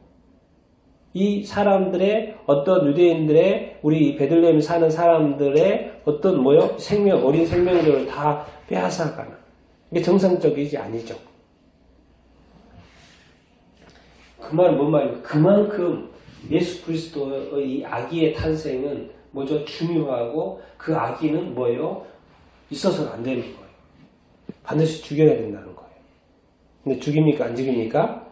이 사람들의 어떤 유대인들의 우리 베들레헴 사는 사람들의 어떤 어린 생명들을 다 빼앗아가는 이게 정상적이지 아니죠. 그 말은 뭔 말입니까? 그만큼 예수 그리스도의 이 아기의 탄생은 중요하고 그 아기는 있어서는 안 되는 거예요. 반드시 죽여야 된다는 거예요. 근데 죽입니까? 안 죽입니까?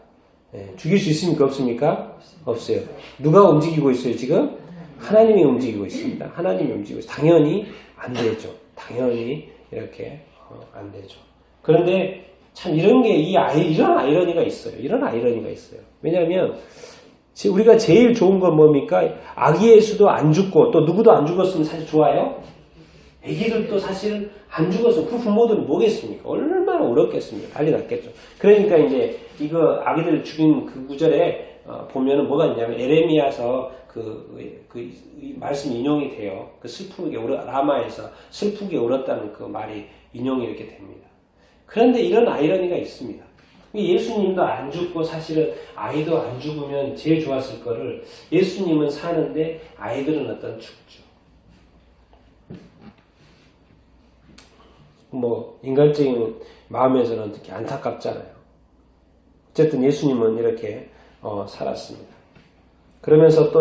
죽일 수 있습니까? 없습니까? 없어요. 누가 움직이고 있어요, 지금? 하나님이 움직이고 있습니다. 하나님이 움직이고 있어요. 당연히 안 되죠. 당연히 이렇게 안 되죠. 그런데 참 이런 아이러니가 있어요. 왜냐하면 우리가 제일 좋은 건 뭡니까? 아기 예수도 안 죽고 또 누구도 안 죽었으면 사실 좋아요? 애기들도 사실은 안 죽었으면 그 부모들은 뭐겠습니까? 얼마나 어렵겠습니까? 난리 났겠죠. 그러니까 이제 이거 아기들 죽인 그 구절에 보면은 뭐가 있냐면 에레미야서 그 말씀 인용이 돼요. 라마에서 슬프게 울었다는 그 말이 인용이 이렇게 됩니다. 그런데 이런 아이러니가 있습니다. 예수님도 안 죽고 사실은 아이도 안 죽으면 제일 좋았을 거를 예수님은 사는데 아이들은 죽죠. 인간적인 마음에서는 특히 안타깝잖아요. 어쨌든 예수님은 이렇게 살았습니다. 그러면서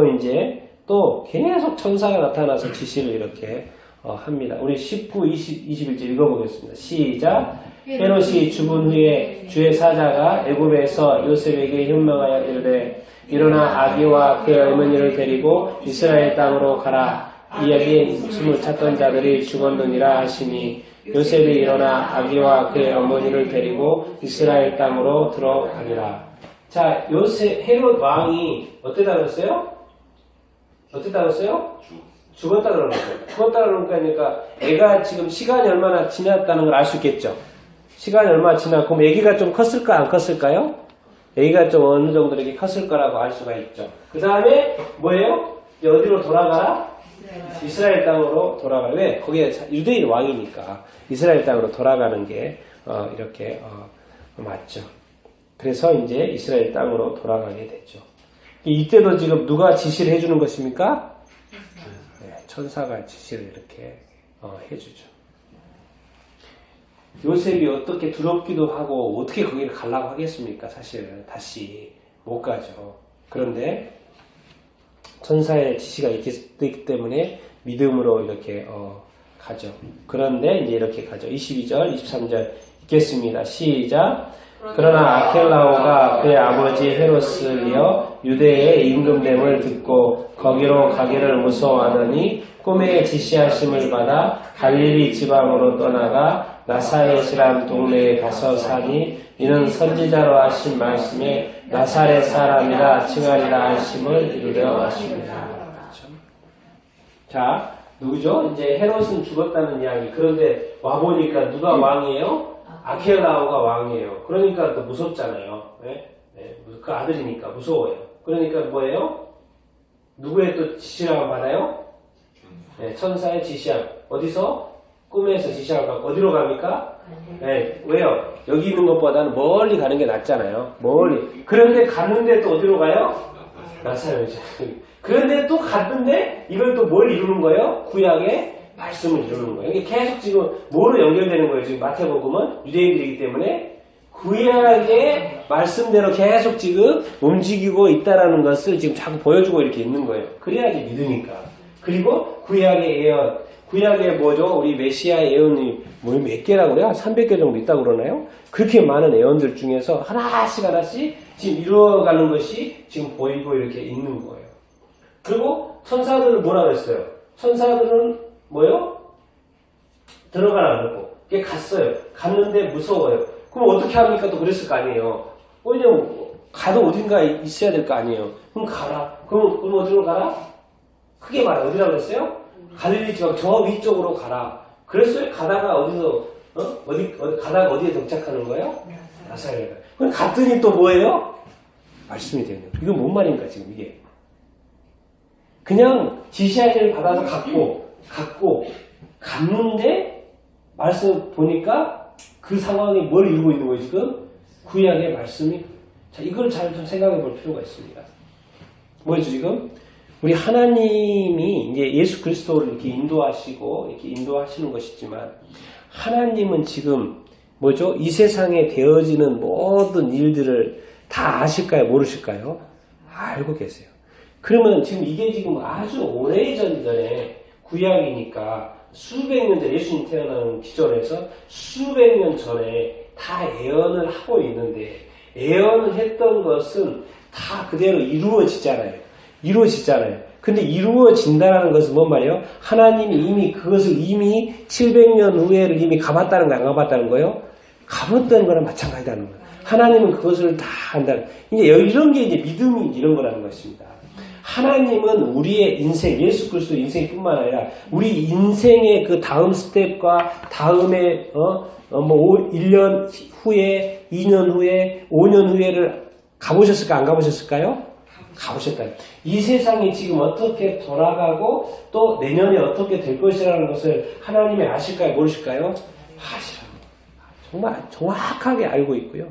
또 계속 천사가 나타나서 지시를 이렇게 합니다. 우리 19, 20, 21절 읽어보겠습니다. 시작. 헤롯이 죽은 후에 주의 사자가 애굽에서 요셉에게 현명하여 이르되 일어나 아기와 그의 어머니를 데리고 이스라엘 땅으로 가라. 이 아기의 숨을 찾던 자들이 죽었느니라 하시니 요셉이 일어나 아기와 그의 어머니를 데리고 이스라엘 땅으로 들어가니라. 자, 헤롯 왕이 어때다 그랬어요? 죽었다 그러니까 애가 지금 시간이 얼마나 지났다는 걸 알 수 있겠죠. 시간이 얼마나 지났고 그럼 애기가 좀 컸을까 안 컸을까요? 애기가 좀 어느 정도 이렇게 컸을 거라고 알 수가 있죠. 그 다음에 뭐예요? 이제 어디로 돌아가라? 이스라엘 땅으로 돌아가라. 왜? 거기에 유대인 왕이니까 이스라엘 땅으로 돌아가는 게 이렇게 맞죠. 그래서 이제 이스라엘 땅으로 돌아가게 됐죠. 이때도 지금 누가 지시를 해주는 것입니까? 네, 천사가 지시를 이렇게 해주죠. 요셉이 어떻게 두렵기도 하고 어떻게 거기를 가려고 하겠습니까? 사실 다시 못 가죠. 그런데 천사의 지시가 있기 때문에 믿음으로 이렇게 가죠. 그런데 이제 이렇게 가죠. 22절, 23절 읽겠습니다. 시작. 그러나 아켈라오가 그의 아버지 헤롯을 이어 유대의 임금됨을 듣고 거기로 가기를 무서워하더니 꿈에 지시하심을 받아 갈릴리 지방으로 떠나가 나사렛이란 동네에 가서 사니 이는 선지자로 하신 말씀에 나사렛 사람이라 칭하리라 하심을 이루려 하십니다. 자, 누구죠? 이제 헤롯은 죽었다는 이야기. 그런데 와보니까 누가 왕이에요? 아켈라오가 왕이에요. 그러니까 또 무섭잖아요. 네? 네, 그 아들이니까 무서워요. 그러니까 뭐예요? 누구의 또 지시를 받아요? 네, 천사의 지시함. 어디서? 꿈에서 지시함을 받고 어디로 갑니까? 네, 왜요? 여기 있는 것보다는 멀리 가는 게 낫잖아요. 멀리. 그런데 갔는데 또 어디로 가요? 나사렛. 그런데 또 갔는데 이걸 또 뭘 이루는 거예요? 구약의 말씀을 이루는 거예요. 이게 계속 지금 뭐로 연결되는 거예요? 지금 마태복음은 유대인들이기 때문에 구약의 말씀대로 계속 지금 움직이고 있다라는 것을 지금 자꾸 보여주고 이렇게 있는 거예요. 그래야지 믿으니까. 그리고 구약의 예언, 구약의 뭐죠? 우리 메시아의 예언이 뭐 몇 개라고 그래요? 한 300개 정도 있다고 그러나요? 그렇게 많은 예언들 중에서 하나씩 지금 이루어가는 것이 지금 보이고 이렇게 있는 거예요. 그리고 천사들은 뭐라 그랬어요? 천사들은 뭐요? 들어가라 그러고 그게 갔어요. 갔는데 무서워요. 그럼 어떻게 합니까? 또 그랬을 거 아니에요. 왜냐면 가도 어딘가 있어야 될 거 아니에요. 그럼 가라. 그럼 어디로 가라? 크게 말해. 어디라고 그랬어요? 갈릴리 지방 저 위쪽으로 가라. 그랬어요? 가다가 어디서 가다가 어디에 정착하는 거예요? 나사렛. 그럼 갔더니 또 뭐예요? 말씀이 되는 거예요. 이건 뭔 말입니까 지금 이게? 그냥 지시하기를 받아서 갔는데 말씀 보니까 그 상황이 뭘 이루고 있는 거예요 지금? 구약의 말씀이. 자, 이걸 잘 좀 생각해 볼 필요가 있습니다. 뭐죠 지금? 우리 하나님이 이제 예수 그리스도를 이렇게 인도하시고 이렇게 인도하시는 것이지만 하나님은 지금 뭐죠? 이 세상에 되어지는 모든 일들을 다 아실까요? 모르실까요? 알고 계세요. 그러면 지금 이게 지금 아주 오래전에 구약이니까 수백 년 전에 예수님 태어나는 기존에서 수백 년 전에 다 예언을 하고 있는데 예언을 했던 것은 다 그대로 이루어지잖아요. 근데 이루어진다는 것은 뭔 말이에요? 하나님이 이미 그것을 이미 700년 후에를 이미 가봤다는 거 안 가봤다는 거예요? 가봤다는 거랑 마찬가지다는 거예요. 하나님은 그것을 다 한다는 이제 이런 게 이제 믿음이 이런 거라는 것입니다. 하나님은 우리의 인생, 예수 그리스도 인생뿐만 아니라 우리 인생의 그 다음 스텝과 다음에 1년 후에, 2년 후에, 5년 후에를 가보셨을까 안 가보셨을까요? 가보셨다. 이 세상이 지금 어떻게 돌아가고 또 내년에 어떻게 될 것이라는 것을 하나님이 아실까요? 모르실까요? 아시라고. 정말 정확하게 알고 있고요.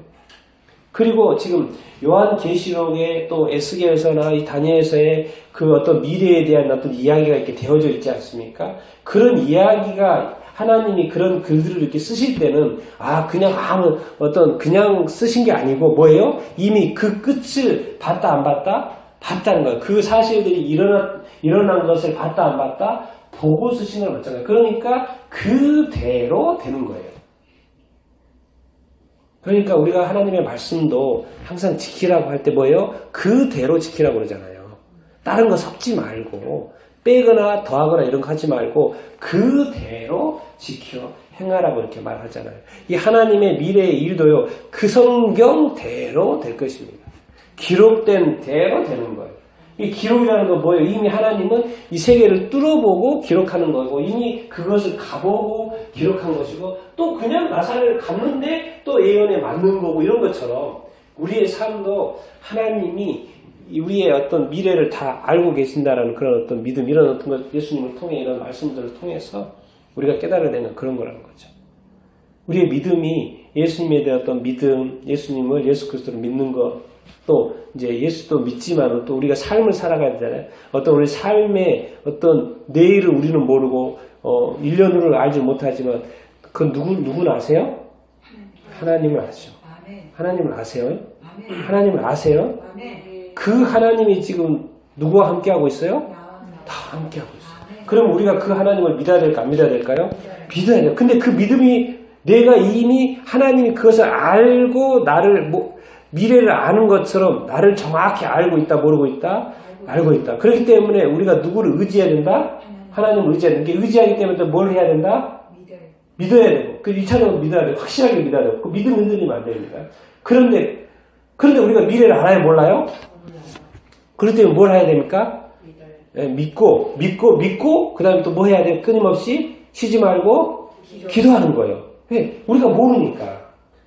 그리고 지금 요한계시록에 또 에스겔서나 이 다니엘서의 그 어떤 미래에 대한 어떤 이야기가 이렇게 되어져 있지 않습니까? 그런 이야기가 하나님이 그런 글들을 이렇게 쓰실 때는 그냥 그냥 쓰신 게 아니고 뭐예요? 이미 그 끝을 봤다 안 봤다? 봤다는 거예요. 그 사실들이 일어난 것을 봤다 안 봤다? 보고 쓰신 걸 맞잖아요. 그러니까 그대로 되는 거예요. 그러니까 우리가 하나님의 말씀도 항상 지키라고 할 때 뭐예요? 그대로 지키라고 그러잖아요. 다른 거 섞지 말고 빼거나 더하거나 이런 거 하지 말고 그대로 지켜 행하라고 이렇게 말하잖아요. 이 하나님의 미래의 일도요. 그 성경대로 될 것입니다. 기록된 대로 되는 거예요. 이 기록이라는 건 뭐예요? 이미 하나님은 이 세계를 뚫어보고 기록하는 거고 이미 그것을 가보고 기록한 것이고 또 그냥 나사렛을 갔는데 또 예언에 맞는 거고 이런 것처럼 우리의 삶도 하나님이 우리의 어떤 미래를 다 알고 계신다라는 그런 어떤 믿음, 이런 어떤 것, 예수님을 통해 이런 말씀들을 통해서 우리가 깨달아야 되는 그런 거라는 거죠. 우리의 믿음이 예수님에 대한 어떤 믿음, 예수님을 예수 그리스도를 믿는 것, 또 이제 예수도 믿지만 또 우리가 삶을 살아가야 되잖아요. 어떤 우리 삶의 어떤 내일을 우리는 모르고 1년 후를 알지 못하지만 그 누구는 아세요? 하나님을 아시죠. 하나님을 아세요? 하나님을 아세요? 그 하나님이 지금 누구와 함께하고 있어요? 다 함께하고 있어요. 그럼 우리가 그 하나님을 믿어야 될까 안 믿어야 될까요? 믿어야 돼요. 근데 그 믿음이 내가 이미 하나님이 그것을 알고 나를 미래를 아는 것처럼 나를 정확히 알고 있다 모르고 있다? 알고 있다. 그렇기 때문에 우리가 누구를 의지해야 된다? 하나님을 의지해야 된다. 의지하기 때문에 또 뭘 해야 된다? 믿어야 되고 그 2차적으로 믿어야 되고 확실하게 믿어야 되고 그 믿음 흔들리면 안 됩니다. 그런데 우리가 미래를 알아요 몰라요? 그렇기 때문에 뭘 해야 됩니까? 믿고 그 다음에 또 뭐 해야 돼요? 끊임없이 쉬지 말고 기도하는 거예요. 왜? 우리가 모르니까.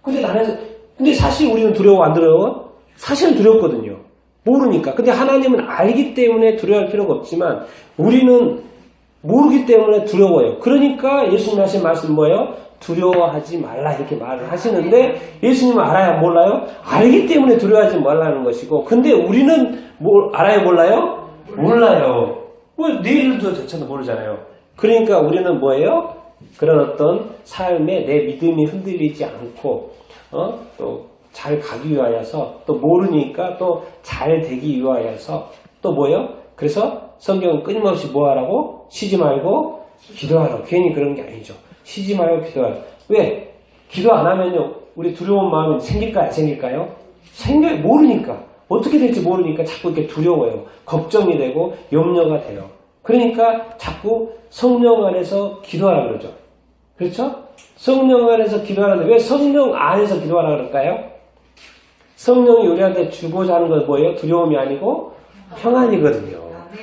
근데 사실 우리는 두려워 안 두려워? 사실은 두렵거든요. 모르니까. 근데 하나님은 알기 때문에 두려워할 필요가 없지만 우리는 모르기 때문에 두려워요. 그러니까 예수님 하신 말씀 뭐예요? 두려워하지 말라 이렇게 말을 하시는데 예수님은 알아야 몰라요? 알기 때문에 두려워하지 말라는 것이고 근데 우리는 뭘 알아요 몰라요? 몰라요. 내일도 자체도 모르잖아요. 그러니까 우리는 뭐예요? 그런 어떤 삶에 내 믿음이 흔들리지 않고 또 잘 가기 위하여서 또 모르니까 또 잘 되기 위하여서 또 뭐예요? 그래서 성경은 끊임없이 뭐 하라고? 쉬지 말고 기도하라고. 괜히 그런 게 아니죠. 쉬지 말고 기도하라. 왜? 기도 안 하면요. 우리 두려운 마음이 생길까요? 안 생길까요? 생겨요. 모르니까. 어떻게 될지 모르니까 자꾸 이렇게 두려워요. 걱정이 되고 염려가 돼요. 그러니까 자꾸 성령 안에서 기도하라 그러죠. 그렇죠? 성령 안에서 기도하라는데 왜 성령 안에서 기도하라 그럴까요? 성령이 우리한테 주고자 하는 건 뭐예요? 두려움이 아니고 평안이거든요.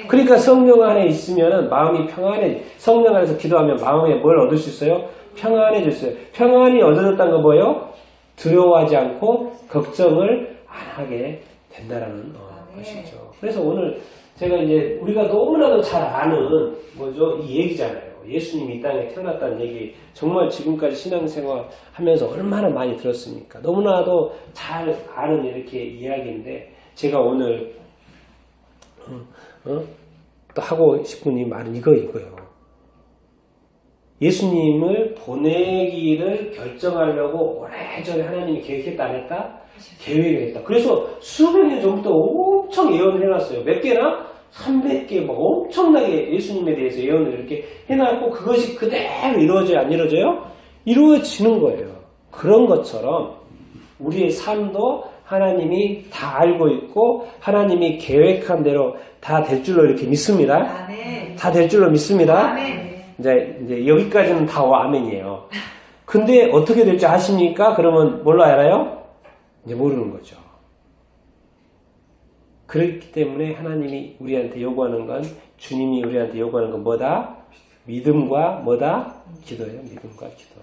그러니까 성령 안에 있으면 마음이 평안해. 성령 안에서 기도하면 마음에 뭘 얻을 수 있어요? 평안해질 수 있어요. 평안이 얻어졌다는 건 뭐예요? 두려워하지 않고 걱정을 안 하게 된다라는 것이죠. 그래서 오늘 제가 이제 우리가 너무나도 잘 아는 뭐죠? 이 얘기잖아요. 예수님이 이 땅에 태어났다는 얘기 정말 지금까지 신앙생활 하면서 얼마나 많이 들었습니까? 너무나도 잘 아는 이렇게 이야기인데 제가 오늘 또 하고 싶은 이 말은 이거예요. 예수님을 보내기를 결정하려고 오래전에 하나님이 계획했다 안 했다? 계획했다. 그래서 수백 년 전부터 엄청 예언을 해놨어요. 몇 개나? 300개 막 엄청나게 예수님에 대해서 예언을 이렇게 해놨고 그것이 그대로 이루어져요? 안 이루어져요? 이루어지는 거예요. 그런 것처럼 우리의 삶도 하나님이 다 알고 있고 하나님이 계획한 대로 다 될 줄로 이렇게 믿습니다. 다 될 줄로 믿습니다. 이제 여기까지는 다 아멘이에요. 근데 어떻게 될지 아십니까? 그러면 뭘로 알아요? 이제 모르는 거죠. 그렇기 때문에 하나님이 우리한테 요구하는 건 주님이 우리한테 요구하는 건 뭐다? 믿음과 뭐다? 기도예요. 믿음과 기도.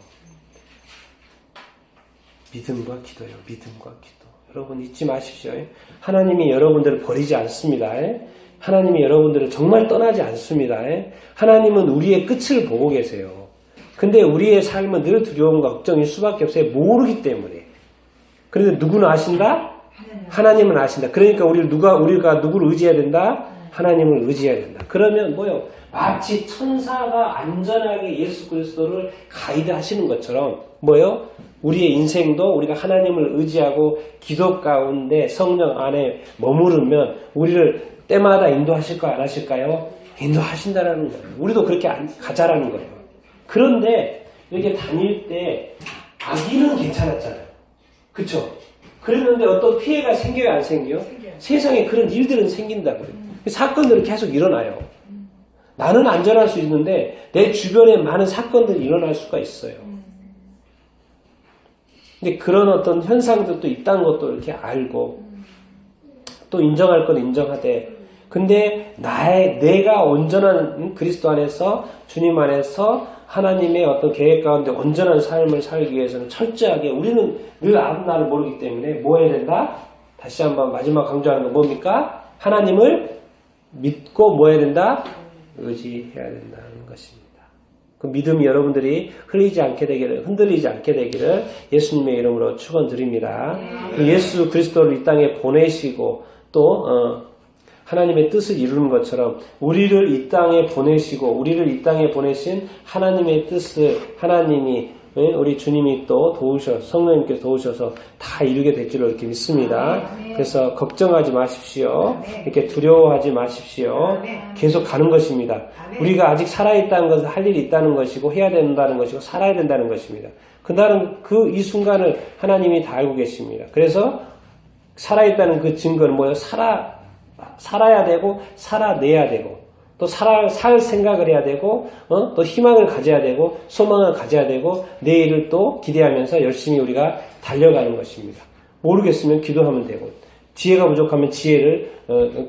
믿음과 기도예요. 믿음과 기도. 여러분 잊지 마십시오. 하나님이 여러분들을 버리지 않습니다. 하나님이 여러분들을 정말 떠나지 않습니다. 하나님은 우리의 끝을 보고 계세요. 근데 우리의 삶은 늘 두려움과 걱정일 수밖에 없어요. 모르기 때문에. 그런데 누구는 아신다? 하나님은 아신다. 그러니까 우리가 누구를 의지해야 된다? 하나님을 의지해야 된다. 그러면 뭐요? 마치 천사가 안전하게 예수 그리스도를 가이드 하시는 것처럼 뭐요? 우리의 인생도 우리가 하나님을 의지하고 기도 가운데 성령 안에 머무르면 우리를 때마다 인도하실까요? 안 하실까요? 인도하신다라는 거예요. 우리도 그렇게 가자라는 거예요. 그런데 이렇게 다닐 때 아기는 괜찮았잖아요. 그쵸? 그랬는데 어떤 피해가 생겨요? 안 생겨요? 세상에 그런 일들은 생긴다고요. 사건들은 계속 일어나요. 나는 안전할 수 있는데 내 주변에 많은 사건들이 일어날 수가 있어요. 근데 그런 어떤 현상들도 있다는 것도 이렇게 알고 또 인정할 건 인정하되 근데 내가 온전한 그리스도 안에서 주님 안에서 하나님의 어떤 계획 가운데 온전한 삶을 살기 위해서는 철저하게 우리는 늘 앞날을 모르기 때문에 뭐 해야 된다? 다시 한번 마지막 강조하는 건 뭡니까? 하나님을 믿고 뭐 해야 된다? 의지해야 된다는 것입니다. 그 믿음이 여러분들이 흔들리지 않게 되기를 예수님의 이름으로 축원드립니다. 예수 그리스도를 이 땅에 보내시고 또 하나님의 뜻을 이루는 것처럼 우리를 이 땅에 보내신 하나님의 뜻을 하나님이 우리 주님이 또 성령님께서 도우셔서 다 이루게 될 줄로 이렇게 믿습니다. 그래서 걱정하지 마십시오. 이렇게 두려워하지 마십시오. 계속 가는 것입니다. 우리가 아직 살아있다는 것은 할 일이 있다는 것이고 해야 된다는 것이고 살아야 된다는 것입니다. 그날은 이 순간을 하나님이 다 알고 계십니다. 그래서 살아있다는 그 증거는 뭐예요? 살아야 되고 살아내야 되고 또 살 생각을 해야 되고 또 희망을 가져야 되고 소망을 가져야 되고 내일을 또 기대하면서 열심히 우리가 달려가는 것입니다. 모르겠으면 기도하면 되고 지혜가 부족하면 지혜를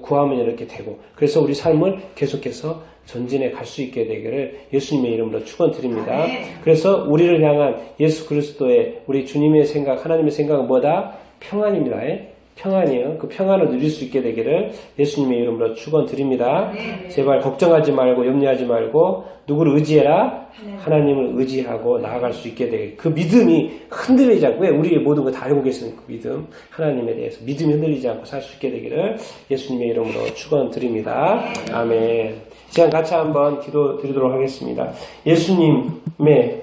구하면 이렇게 되고 그래서 우리 삶을 계속해서 전진해 갈 수 있게 되기를 예수님의 이름으로 축원드립니다. 그래서 우리를 향한 예수 그리스도의 우리 주님의 생각, 하나님의 생각은 뭐다? 평안입니다. 평안이에요. 그 평안을 누릴 수 있게 되기를 예수님의 이름으로 축원드립니다. 제발 걱정하지 말고 염려하지 말고 누구를 의지해라? 하나님을 의지하고 나아갈 수 있게 되길. 그 믿음이 흔들리지 않고 왜 우리의 모든 걸 다 알고 계시는 그 믿음 하나님에 대해서 믿음이 흔들리지 않고 살 수 있게 되기를 예수님의 이름으로 축원드립니다. 아멘. 시간 같이 한번 기도 드리도록 하겠습니다. 예수님의